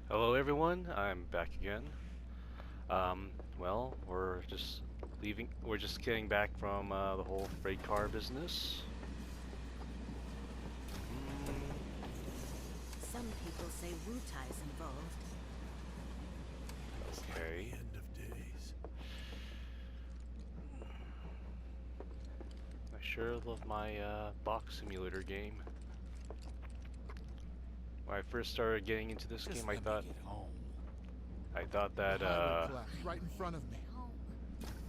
Hello everyone, I'm back again. Well, we're just leaving, we're just getting back from the whole freight car business. Some people say Wu Tai's involved. Okay. End of days. I sure love my box simulator game. When I first started getting into this game, I thought that Highway collapsed right in front of me.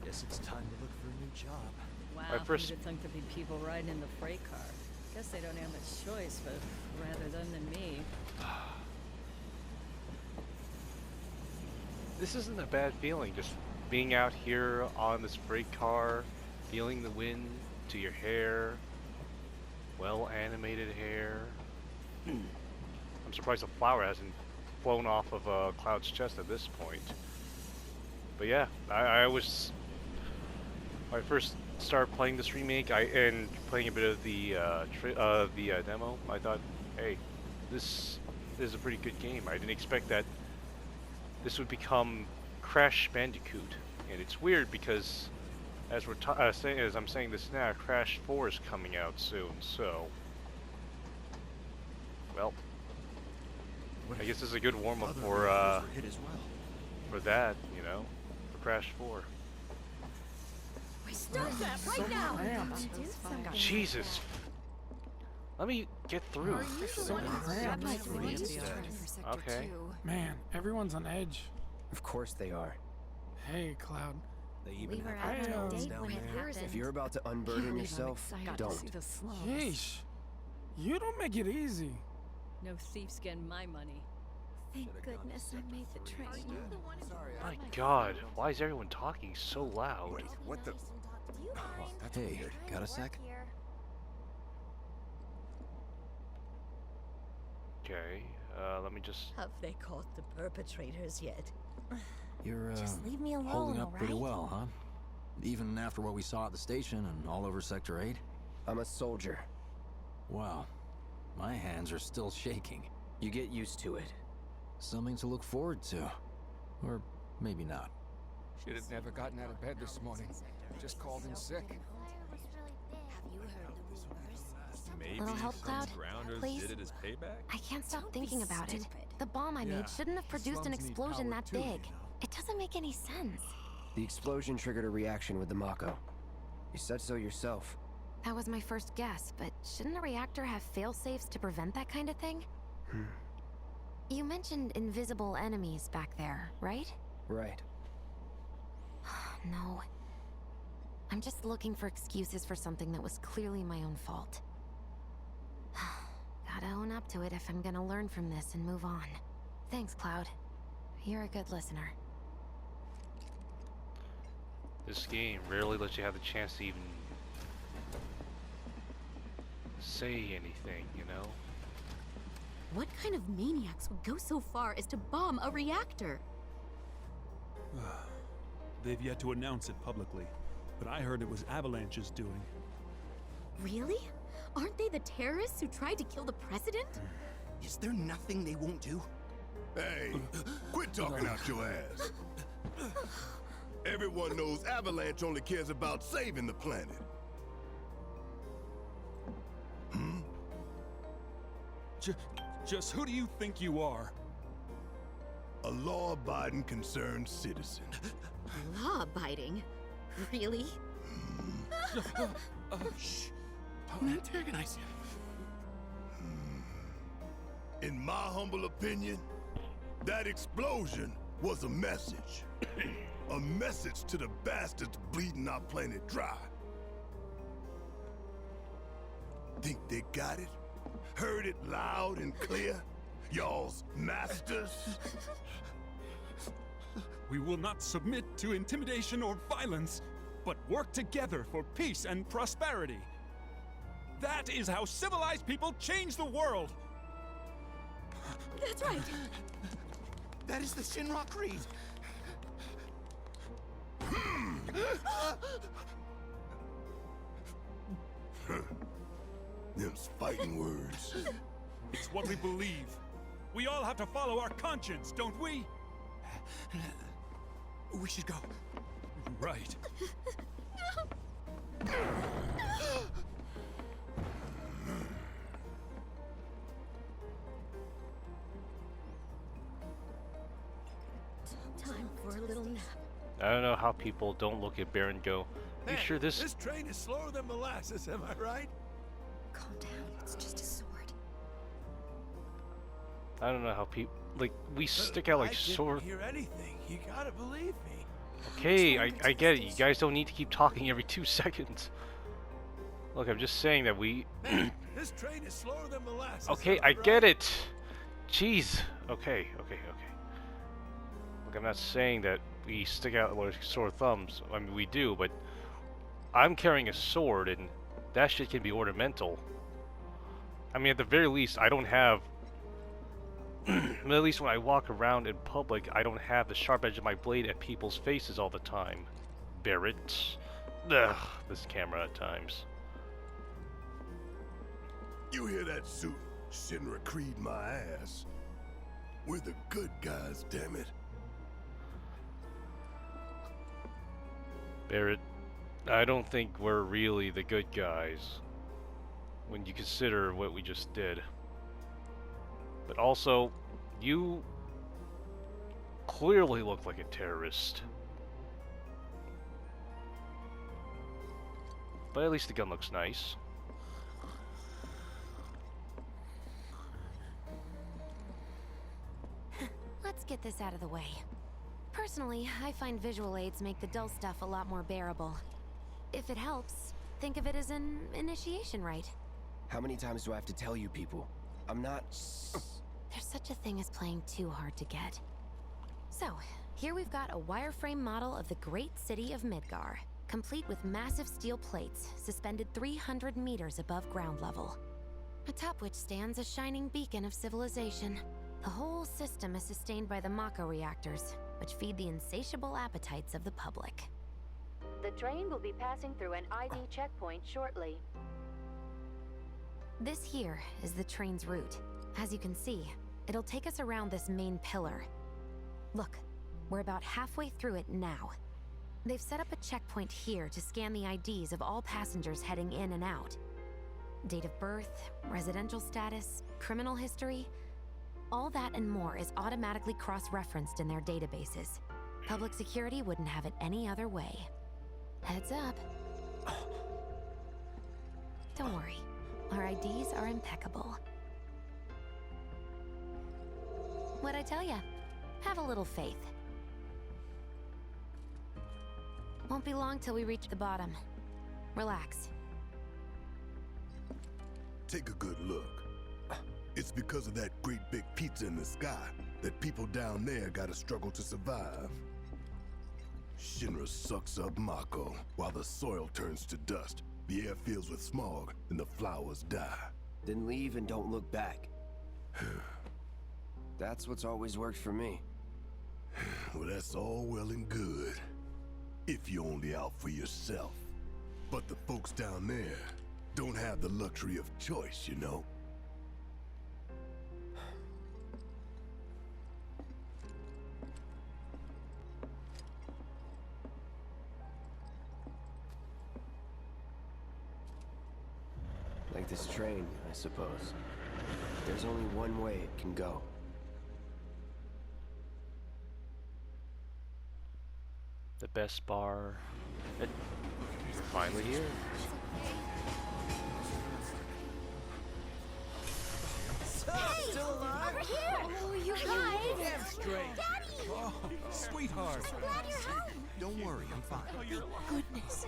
Guess it's time to look for a new job. Wow, first- who'd have thunk there'd be people riding in the freight car? Guess they don't have much choice, but rather them than me. this isn't a bad feeling, just being out here on this freight car, feeling the wind to your hair, well animated hair. I'm surprised a flower hasn't flown off of Cloud's chest at this point. But yeah, when I first started playing this remake, and playing a bit of the demo, I thought, hey, this is a pretty good game. I didn't expect that this would become Crash Bandicoot, and it's weird because as I'm saying this now, Crash 4 is coming out soon, so well. I guess this is a good warm-up for that, you know, for Crash 4. Stop that right now! Jesus! Let me get through. Okay. Man, everyone's on edge. Of course they are. Hey, Cloud. They even We were have out on a hotels date down when it there. happened. If you're about to unburden yourself, don't. Yeesh. You don't make it easy. No thief's getting my money. Thank goodness I made the train. My God, why is everyone talking so loud? Wait, what the? That's weird. Got a sec? Okay, let me just. Have they caught the perpetrators yet? You're Just leave me alone, holding up pretty alright? well, huh? Even after what we saw at the station and all over Sector 8? I'm a soldier. Wow. My hands are still shaking. You get used to it. Something to look forward to. Or maybe not. Should have never gotten out of bed this morning. Just called in sick. Maybe little help, Cloud? Please? Did it as payback? I can't stop thinking about it. The bomb I made shouldn't have produced an explosion that big. It doesn't make any sense. The explosion triggered a reaction with the Mako. You said so yourself. That was my first guess, but shouldn't a reactor have fail-safes to prevent that kind of thing? You mentioned invisible enemies back there, right? Right. No. I'm just looking for excuses for something that was clearly my own fault. Gotta own up to it if I'm gonna learn from this and move on. Thanks, Cloud. You're a good listener. This game rarely lets you have the chance to even say anything, you know? What kind of maniacs would go so far as to bomb a reactor? They've yet to announce it publicly, but I heard it was Avalanche's doing. Really? Aren't they the terrorists who tried to kill the president? Is there nothing they won't do? Hey, quit talking out your ass. Everyone knows Avalanche only cares about saving the planet. Just who do you think you are? A law-abiding, concerned citizen. Law-abiding? Really? Shh. Don't antagonize him. In my humble opinion, that explosion was a message. A message to the bastards bleeding our planet dry. Think they got it? Heard it loud and clear? Y'all's masters? We will not submit to intimidation or violence, but work together for peace and prosperity. That is how civilized people change the world. That's right. That is the Shinra Creed. Them's fighting words. It's what we believe. We all have to follow our conscience, don't we? We should go. Right. Time for a little nap. I don't know how people don't look at Bear and go, "You sure this?" This train is slower than molasses, am I right? Calm down. It's just a sword. I don't know how people like we stick out like sword. I didn't hear anything. You gotta believe me. Okay, I get it. You guys don't need to keep talking every 2 seconds. Look, I'm just saying that we. This train is slower than molasses. Okay, I get it. Jeez. Okay. Look, I'm not saying that we stick out like sore thumbs. I mean, we do, but I'm carrying a sword, and that shit can be ornamental. I mean, at the very least, I don't have. At least when I walk around in public, I don't have the sharp edge of my blade at people's faces all the time. Barrett. Ugh, this camera at times. You hear that suit? Shinra Creed my ass. We're the good guys, damn it. Barrett, I don't think we're really the good guys when you consider what we just did. But also, you clearly look like a terrorist. But at least the gun looks nice. Let's get this out of the way. Personally, I find visual aids make the dull stuff a lot more bearable. If it helps, think of it as an initiation rite. How many times do I have to tell you people? I'm not... There's such a thing as playing too hard to get. So, here we've got a wireframe model of the great city of Midgar, complete with massive steel plates suspended 300 meters above ground level, atop which stands a shining beacon of civilization. The whole system is sustained by the Mako reactors, which feed the insatiable appetites of the public. The train will be passing through an ID checkpoint shortly. This here is the train's route. As you can see, it'll take us around this main pillar. Look, we're about halfway through it now. They've set up a checkpoint here to scan the IDs of all passengers heading in and out. Date of birth, residential status, criminal history, all that and more is automatically cross-referenced in their databases. Public security wouldn't have it any other way. Heads up. Don't worry, our IDs are impeccable. What'd I tell ya? Have a little faith. Won't be long till we reach the bottom. Relax. Take a good look. It's because of that great big pizza in the sky that people down there gotta struggle to survive. Shinra sucks up Mako while the soil turns to dust, the air fills with smog, and the flowers die. Then leave and don't look back. That's what's always worked for me. Well, that's all well and good. If you're only out for yourself. But the folks down there don't have the luxury of choice, you know? Like this train, I suppose. There's only one way it can go. The best bar. It's finally here. Hey! Still alive? Over here! Oh, you guys! Damn straight. Daddy! Oh, sweetheart. I'm glad you're home. Don't worry, I'm fine. Thank goodness.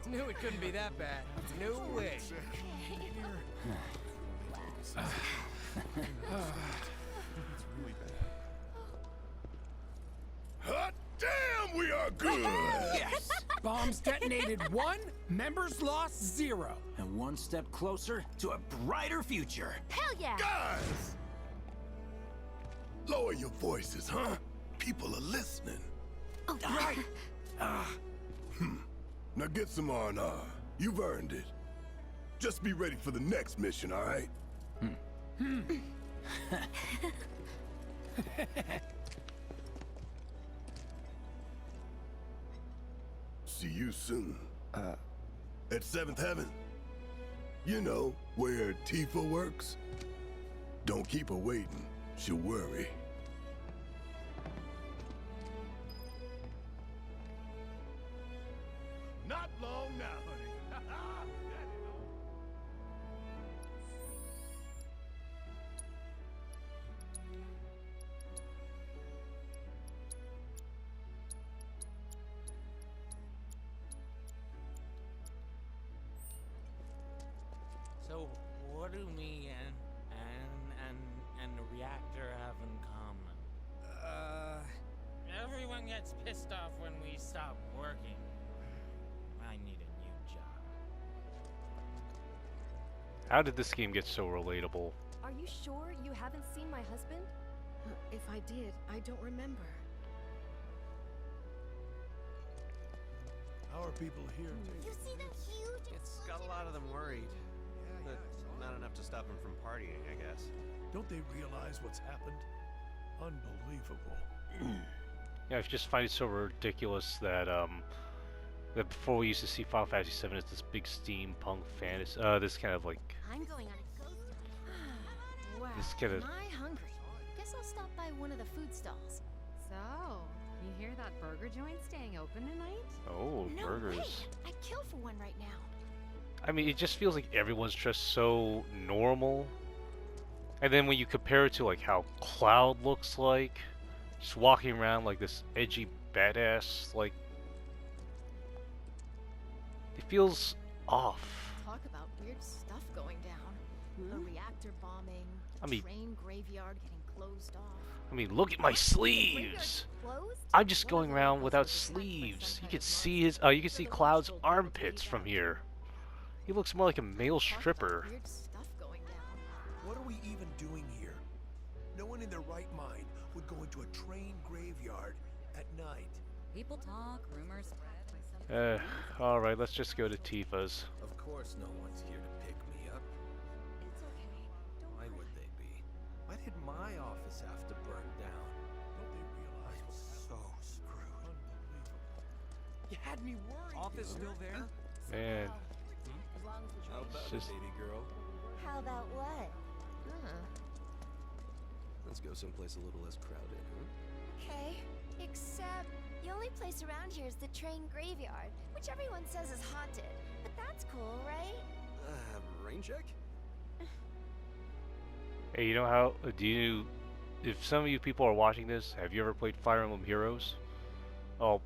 Knew it couldn't be that bad. No way. Hot damn, we are good! Yes! Bombs detonated 1, members lost 0. And one step closer to a brighter future. Hell yeah! Guys! Lower your voices, huh? People are listening. Oh, right. Now get some R&R. You've earned it. Just be ready for the next mission, all right? See you soon. At Seventh Heaven. You know, where Tifa works. Don't keep her waiting. She'll worry. Not long now, honey. So, what do me and the reactor have in common? Everyone gets pissed off when we stop working. I need a new job. How did this game get so relatable? Are you sure you haven't seen my husband? If I did, I don't remember. How are people here? You see that huge It's got a lot of them worried. But not enough to stop them from partying, I guess. Don't they realize what's happened? Unbelievable. Yeah, I just find it so ridiculous that that before we used to see Final Fantasy VII as this big steampunk fantasy, this kind of like I'm going on a ghost hunt. Wow, This kinda- am I hungry? Guess I'll stop by one of the food stalls. So, you hear that burger joint staying open tonight? oh No burgers. way! I'd kill for one right now. I mean, it just feels like everyone's just so normal. And then when you compare it to like how Cloud looks like, just walking around like this edgy badass, like it feels off. Talk about weird stuff going down. A reactor bombing, I mean- train graveyard getting closed off. I mean, look at my sleeves. Closed? I'm just going around without sleeves. You can see his, you can see Cloud's armpits from here. He looks more like a male stripper. Weird stuff going down. What are we even doing here? No one in their right mind would go into a train graveyard at night. People talk, rumors spread. All right, let's just go to Tifa's. Of course no one's here to pick me up. It's okay. Why would they be? Why did my office have to burn down? Don't they realize I'm what's so screwed. unbelievable? You had me worried. Office still there? Man, As long as the How train. about just- it, baby girl? How about what? Let's go someplace a little less crowded, huh? Okay, except the only place around here is the train graveyard, which everyone says is haunted. But that's cool, right? Rain check? hey, you know how? Do you? If some of you people are watching this, have you ever played Fire Emblem Heroes? Oh,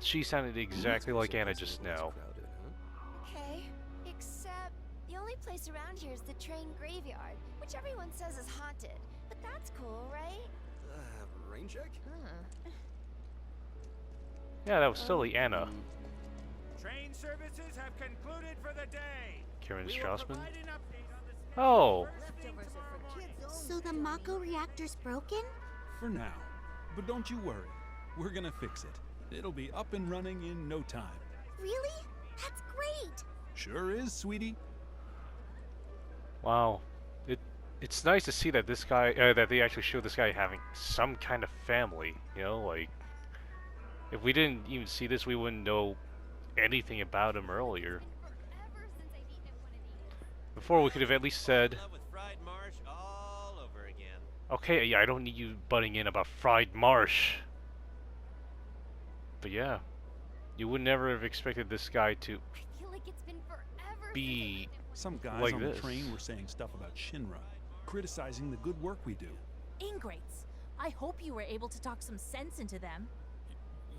she sounded exactly like Anna just now. Crowded, huh? Okay, except the only place around here is the train graveyard, which everyone says is haunted. But that's cool, right? Rain check? Yeah, that was silly Anna. Train services have concluded for the day. Karen We will Straussman. provide an update on the status Oh, Leftovers are for kids only. So the Mako reactor's broken? For now. But don't you worry. We're gonna fix it. It'll be up and running in no time. Really? That's great! Sure is, sweetie. wow. It's nice to see that this guy, that they actually show this guy having some kind of family. You know, like if we didn't even see this, we wouldn't know anything about him earlier. Forever since I've eaten at one of these. Before we could have at least said, Love with fried marsh all over again. okay, yeah, I don't need you butting in about fried marsh. But yeah, you would never have expected this guy to I feel like it's been forever be Some guys like on this. the train were saying stuff about Shinra, criticizing the good work we do. Ingrates. I hope you were able to talk some sense into them.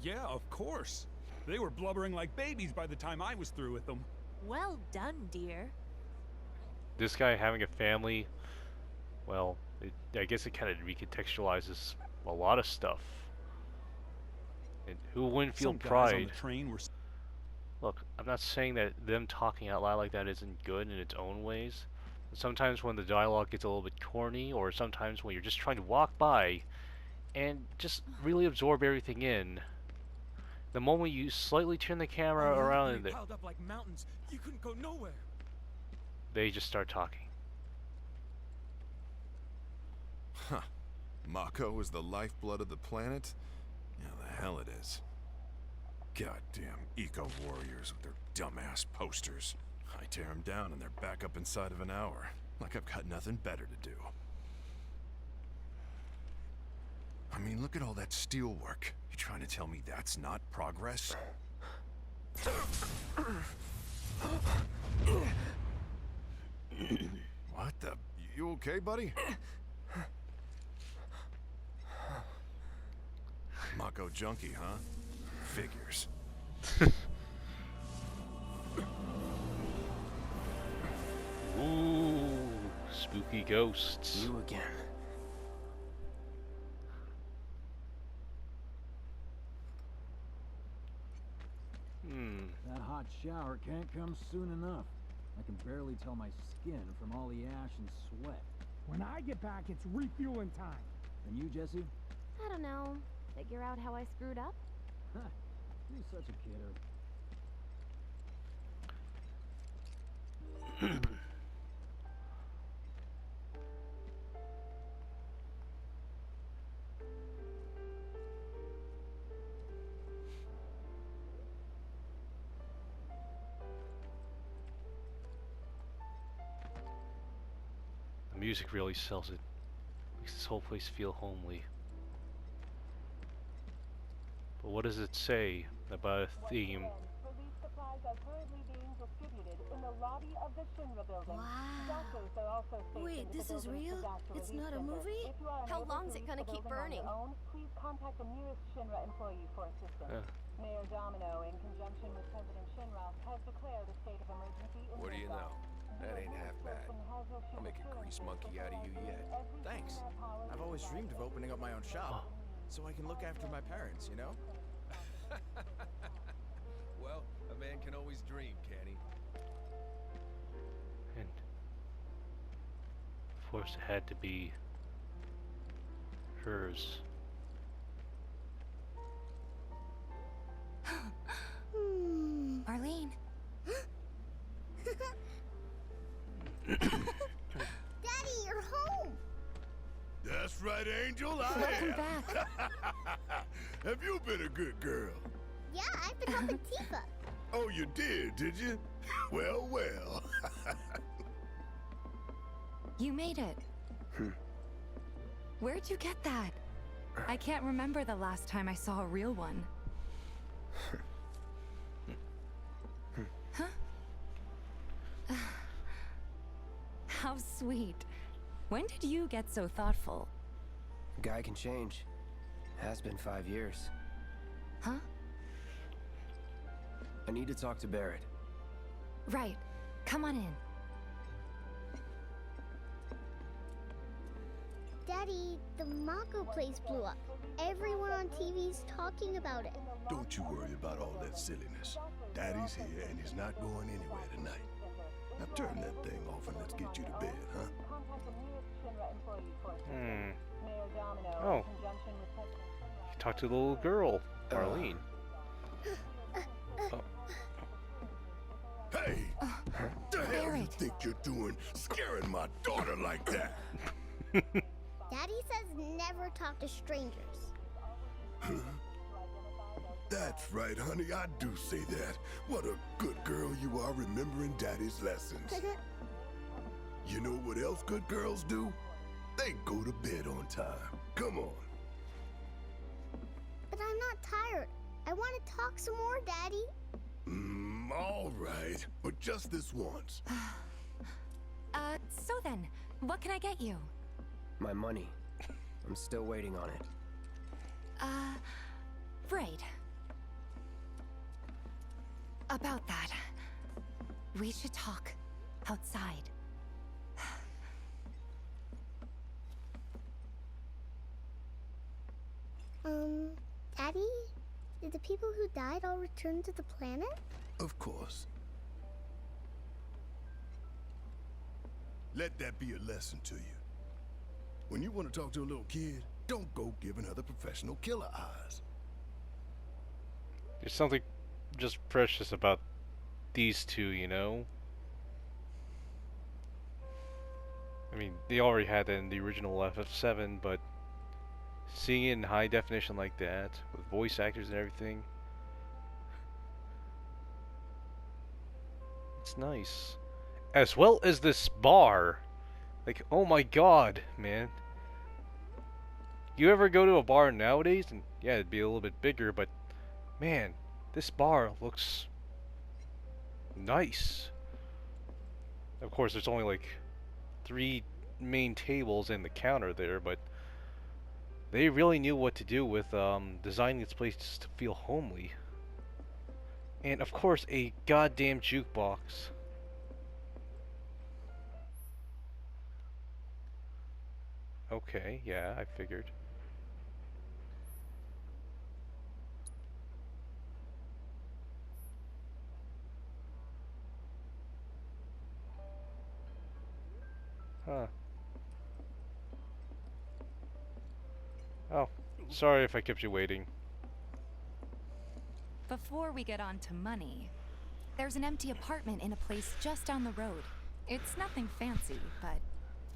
Yeah, of course. They were blubbering like babies by the time I was through with them. Well done, dear. this guy having a family. Well, I guess it kind of recontextualizes a lot of stuff. And who wouldn't feel Some guys pride? on the train were Look, I'm not saying that them talking out loud like that isn't good in its own ways. Sometimes when the dialogue gets a little bit corny, or sometimes when you're just trying to walk by and just really absorb everything in, the moment you slightly turn the camera around and piled up like mountains. You couldn't go nowhere. they just start talking. Huh. Mako is the lifeblood of the planet? Yeah, the hell it is. Goddamn eco-warriors with their dumbass posters. I tear them down and they're back up inside of an hour. Like I've got nothing better to do. I mean, look at all that steel work. You trying to tell me that's not progress? What the? You okay, buddy? Mako junkie, huh? Figures. Ooh, spooky ghosts. You again. That hot shower can't come soon enough. I can barely tell my skin from all the ash and sweat. When I get back, it's refueling time. And you, Jesse? I don't know. Figure out how I screwed up? Huh. You're such a kidder. The music really sells it. Makes this whole place feel homely. But what does it say about a theme? Relief supplies are currently being distributed in the lobby of the Shinra building. Doctors are also stationed Wait, at this the is building's real? disaster It's relief not a center. movie? If you are How unable long's to it reach gonna the keep building on your burning? own, please contact the nearest Shinra employee for assistance. Mayor Domino, in conjunction with President Shinra, has declared a state of emergency in What do you know? That ain't half bad. I'll make a grease monkey out of you yet. Thanks. I've always dreamed of opening up my own shop, so I can look after my parents, you know? Well, a man can always dream, can he? And of course it had to be hers. Marlene. Daddy, you're home! That's right, Angel, I Welcome am. back. Have you been a good girl? Yeah, I've been helping Tifa. Oh, you did you? Well, well. You made it. Where'd you get that? I can't remember the last time I saw a real one. Huh? How sweet. When did you get so thoughtful? A guy can change. Has been 5 years. Huh? I need to talk to Barrett. Right. Come on in. Daddy, the Mako place blew up. Everyone on TV's talking about it. Don't you worry about all that silliness. Daddy's here and he's not going anywhere tonight. Now turn that thing off and let's get you to bed, huh? Oh. You talked to the little girl, Marlene. Oh. Hey! The hell you think you're doing scaring my daughter like that? Daddy says never talk to strangers. That's right, honey, I do say that. What a good girl you are remembering Daddy's lessons. You know what else good girls do? They go to bed on time. Come on. But I'm not tired. I want to talk some more, Daddy. All right, but just this once. So then, what can I get you? My money. I'm still waiting on it. Right. About that. We should talk outside. Daddy? Did the people who died all return to the planet? Of course. Let that be a lesson to you. When you want to talk to a little kid, don't go giving her the professional killer eyes. There's something just precious about these two, you know? I mean, they already had that in the original FF7, but seeing it in high definition like that, with voice actors and everything, it's nice. As well as this bar. Like, oh my god, man. You ever go to a bar nowadays, and yeah, it'd be a little bit bigger, but man, this bar looks nice. Of course, there's only like 3 main tables and the counter there, but they really knew what to do with designing this place just to feel homely. And of course, a goddamn jukebox. Okay, yeah, I figured. Huh. Oh, sorry if I kept you waiting. Before we get on to money, there's an empty apartment in a place just down the road. It's nothing fancy, but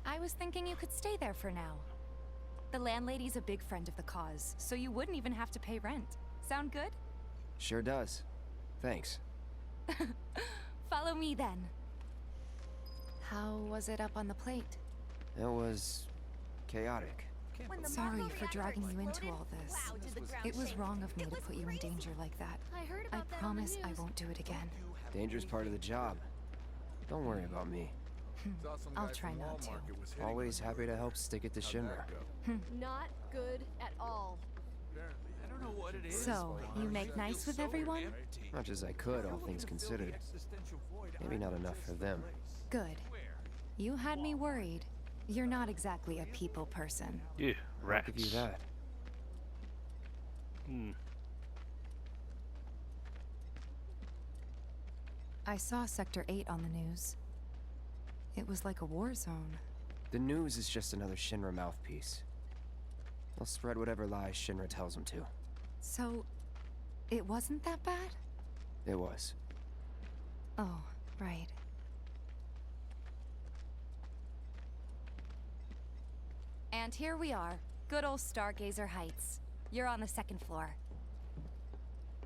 I was thinking you could stay there for now. The landlady's a big friend of the cause, so you wouldn't even have to pay rent. Sound good? Sure does. Thanks. Follow me then. How was it up on the plate? It was chaotic. Sorry for dragging you into all this. It was wrong of me to put you in danger like that. I promise I won't do it again. Danger's part of the job. Don't worry about me. I'll try not to. Always happy to help stick it to Shinra. Not good at all. I don't know what it is. So, you make nice with everyone? Much as I could, all things considered. Maybe not enough for them. Good. You had me worried. You're not exactly a people person. Yeah, rats. I'll give you that. I saw Sector 8 on the news. It was like a war zone. The news is just another Shinra mouthpiece. They'll spread whatever lies Shinra tells them to. So, it wasn't that bad? It was. Oh, right. And here we are. Good old Stargazer Heights. You're on the 2nd floor.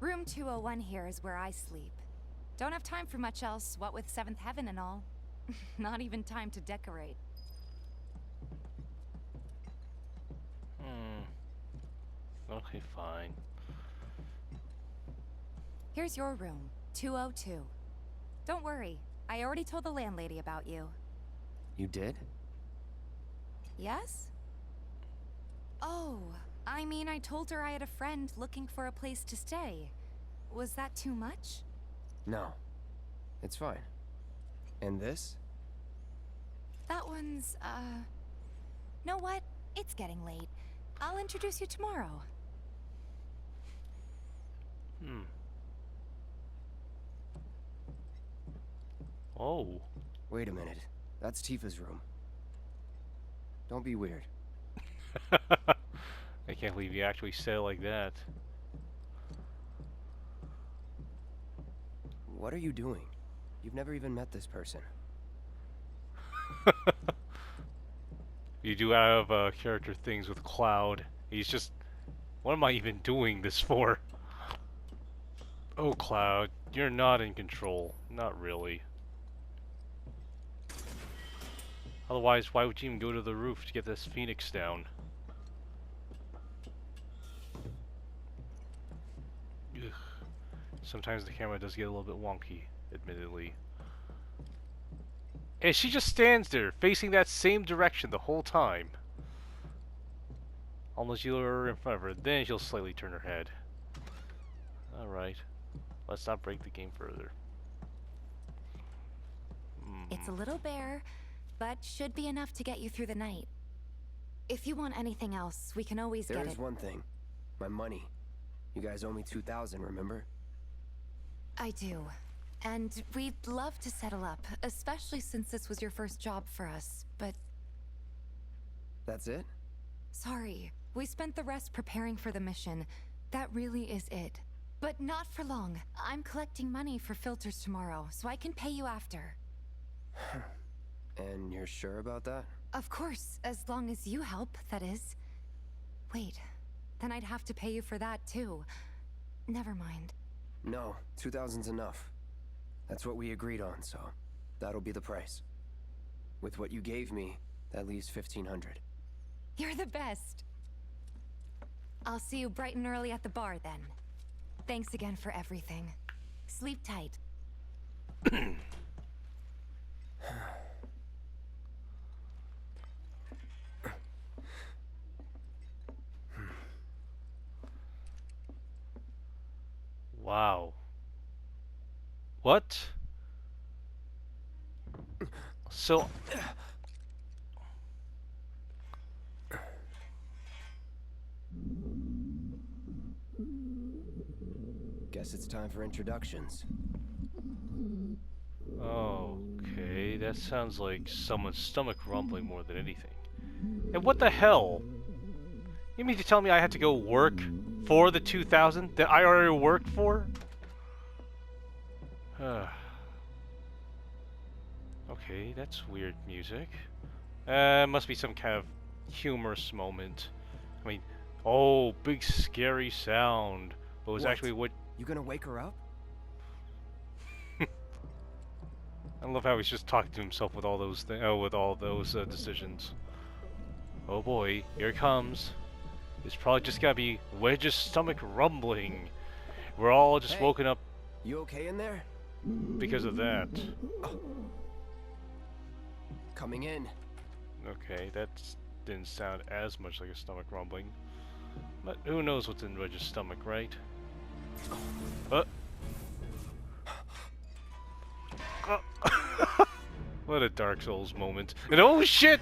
Room 201 here is where I sleep. Don't have time for much else, what with 7th Heaven and all. Not even time to decorate. Okay, fine. Here's your room, 202. Don't worry, I already told the landlady about you. You did? Yes? Oh, I mean, I told her I had a friend looking for a place to stay. Was that too much? No. It's fine. And this? That one's, know what? It's getting late. I'll introduce you tomorrow. Oh. Wait a minute. That's Tifa's room. Don't be weird. I can't believe you actually said it like that. What are you doing? You've never even met this person. You do out of character things with Cloud. He's just... What am I even doing this for? Oh, Cloud, you're not in control. Not really. Otherwise, why would you even go to the roof to get this phoenix down? Ugh. Sometimes the camera does get a little bit wonky, admittedly. And she just stands there, facing that same direction the whole time. Unless you're in front of her, then she'll slightly turn her head. Alright. Let's not break the game further. It's a little bare, but should be enough to get you through the night. If you want anything else, we can always get it. There is one thing. My money. You guys owe me 2,000, remember? I do. And we'd love to settle up, especially since this was your first job for us, but... That's it? Sorry. We spent the rest preparing for the mission. That really is it. But not for long. I'm collecting money for filters tomorrow, so I can pay you after. And you're sure about that? Of course, as long as you help, that is. Wait, then I'd have to pay you for that too. Never mind. No, 2,000's enough. That's what we agreed on, so that'll be the price. With what you gave me, that leaves 1,500. You're the best. I'll see you bright and early at the bar then. Thanks again for everything. Sleep tight. Wow. What? So... Guess it's time for introductions. Okay, that sounds like someone's stomach rumbling more than anything. And what the hell? You mean to tell me I had to go work for the 2,000 that I already worked for? Okay, that's weird music. Must be some kind of humorous moment. I mean, oh, big scary sound. But it was actually what... You gonna wake her up? I love how he's just talking to himself with all those decisions. Oh boy, here it comes. It's probably just gotta be Wedge's stomach rumbling. We're all just woken up. You okay in there? Because of that. Coming in. Okay, that didn't sound as much like a stomach rumbling. But who knows what's in Wedge's stomach, right? What a Dark Souls moment. And oh shit!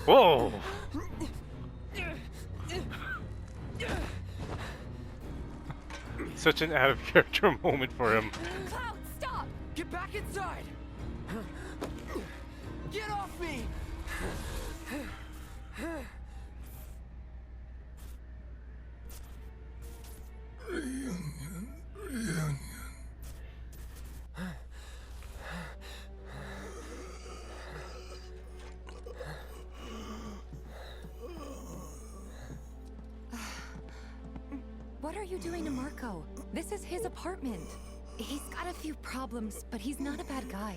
Whoa! Such an out of character moment for him. Cloud, stop! Get back inside! Get off me! Reunion. What are you doing to Marco? This is his apartment. He's got a few problems, but he's not a bad guy.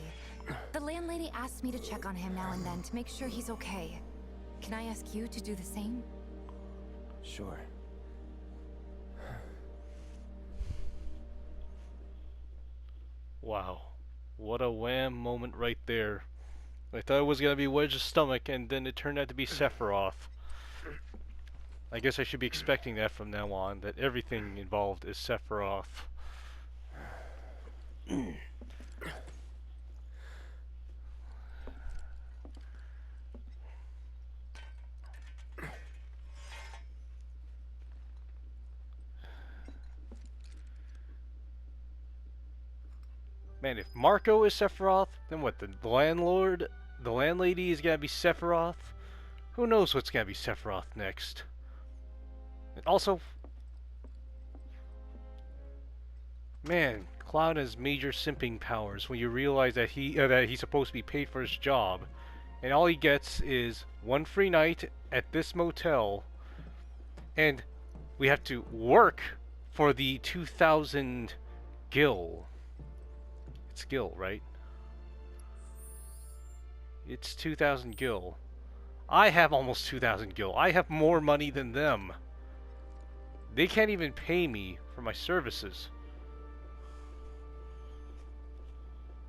The landlady asked me to check on him now and then to make sure he's okay. Can I ask you to do the same? Sure. Wow. What a wham moment right there. I thought it was gonna be Wedge's stomach, and then it turned out to be Sephiroth. I guess I should be expecting that from now on, that everything involved is Sephiroth. Man, if Marco is Sephiroth, then what, the landlady is gonna be Sephiroth? Who knows what's gonna be Sephiroth next? And also, man, Cloud has major simping powers when you realize that he's supposed to be paid for his job, and all he gets is one free night at this motel, and we have to work for the 2,000 gil. It's gil, right? It's 2,000 gil. I have almost 2,000 gil. I have more money than them. They can't even pay me for my services.